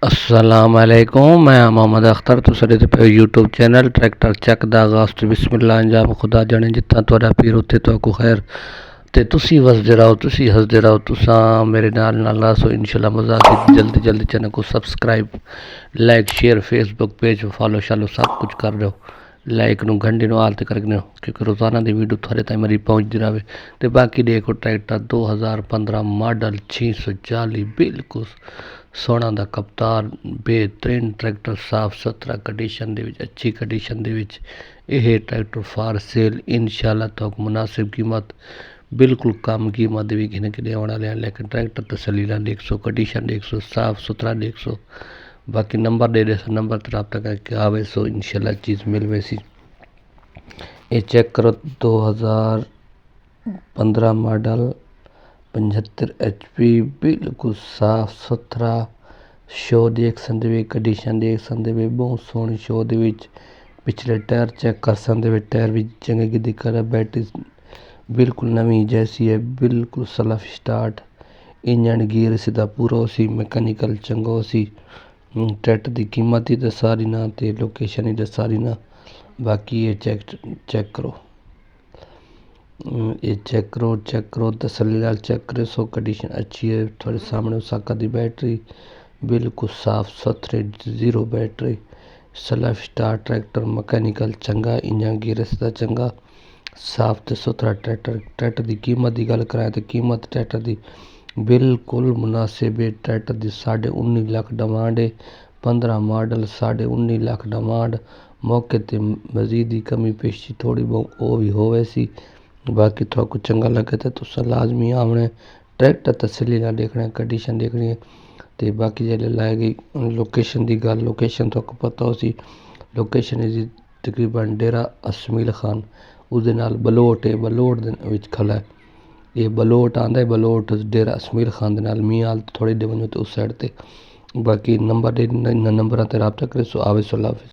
अस्सलामुअलैकुम, मैं मोहम्मद अख्तर। तुसीं देखदे पे यूट्यूब चैनल ट्रैक्टर चैक दा आगाज़ तो बिस्मिल्लाह अंजाम खुदा जाने। जित्थां तुहाडा पीर उत्थे तुहाकू खैर ते तुसी वसदे रहो, तुसी हसदे रहो, तुसां मेरे नाल रहो इंशाल्लाह। मज़ा जल्दी चैनल को subscribe, like, share, Facebook page follow शालो सब कुछ कर दो। लाइक नू घंटे नू हाल ते कर दो क्योंकि रोज़ाना की वीडियो थोड़े ताईं मेरी पहुँचती रहे। तो बाकी देखो ट्रैक्टर 2015 मॉडल 640 बिल्कुल सोना दा कप्तार बेहतरीन ट्रैक्टर, साफ सुथरा कंडीशन दे विच, अच्छी कंडीशन दे विच यह ट्रैक्टर फार सेल इंशाल्लाह। तो मुनासिब कीमत बिल्कुल कम कीमत भी घिन के आने वाले हैं, लेकिन ट्रैक्टर तसली ना देख सो, कंडीशन देख सो, साफ सुथरा देख सो। बाकी नंबर दे सो, नंबर पर रब्ता करके आवे सो इंशाल्लाह चीज़ मिल वैसी। ये चेक करो 2015 मॉडल 75 HP बिल्कुल साफ सुथरा शो देख सकते वे, कंडीशन देख सकते वे बहुत सोहनी शो दे विच। पिछले टायर चेक कर सकते वे, टायर भी चंगे की दिक्कत है। बैटरी बिल्कुल नवी जैसी है, बिल्कुल सलफ स्टार्ट, इंजन गियर सीधा पूरा सी, मैकेनिकल चंगो सी। ट्रैक्टर की कीमत ही दसा रही ना, तो लोकेशन ही दसा रही ना। बाकी ये चेक करो, ये चेक करो तसल्ली नाल चेक करो सो। कंडीशन अच्छी है, थोड़े सामने साका दी बैटरी बिल्कुल साफ सुथरे, zero battery, self start tractor, mechanical चंगा, इंजन गियर दा चंगा, साफ ते सुथरा ट्रैक्टर। ट्रैक्टर की कीमत की गल कराएं तो कीमत ट्रैक्टर की बिल्कुल मुनासिब है। ट्रैक्टर की 19.5 लाख डिमांड है, 15 मॉडल 19.5 लाख डिमांड। मौके ते मजीद ही कमी पेशी थोड़ी बहुत वो भी होवे सी। बाकी थोड़ा चंगा लगे तो तुसा लाजमी आवना, ट्रैक्टर तसली ना देखना, कंडीशन देखनी है। तो बाकी जेल्लै लाई गई लोकेशन की गल, लोकेशन तो पता हो सी, लोकेशन इसदी तकरीबन डेरा असमील खान, उसदे नाल बलोट है, बलोट दे विच खला है। ये बलोट आंदा है, बलोट डेरा असमील खान दे नाल मीआल थोड़ी दे वञो तो उस साइड ते। बाकी नंबर दे नंबरां ते राबता करे सो आवे सो। अल्लाह हाफिज़।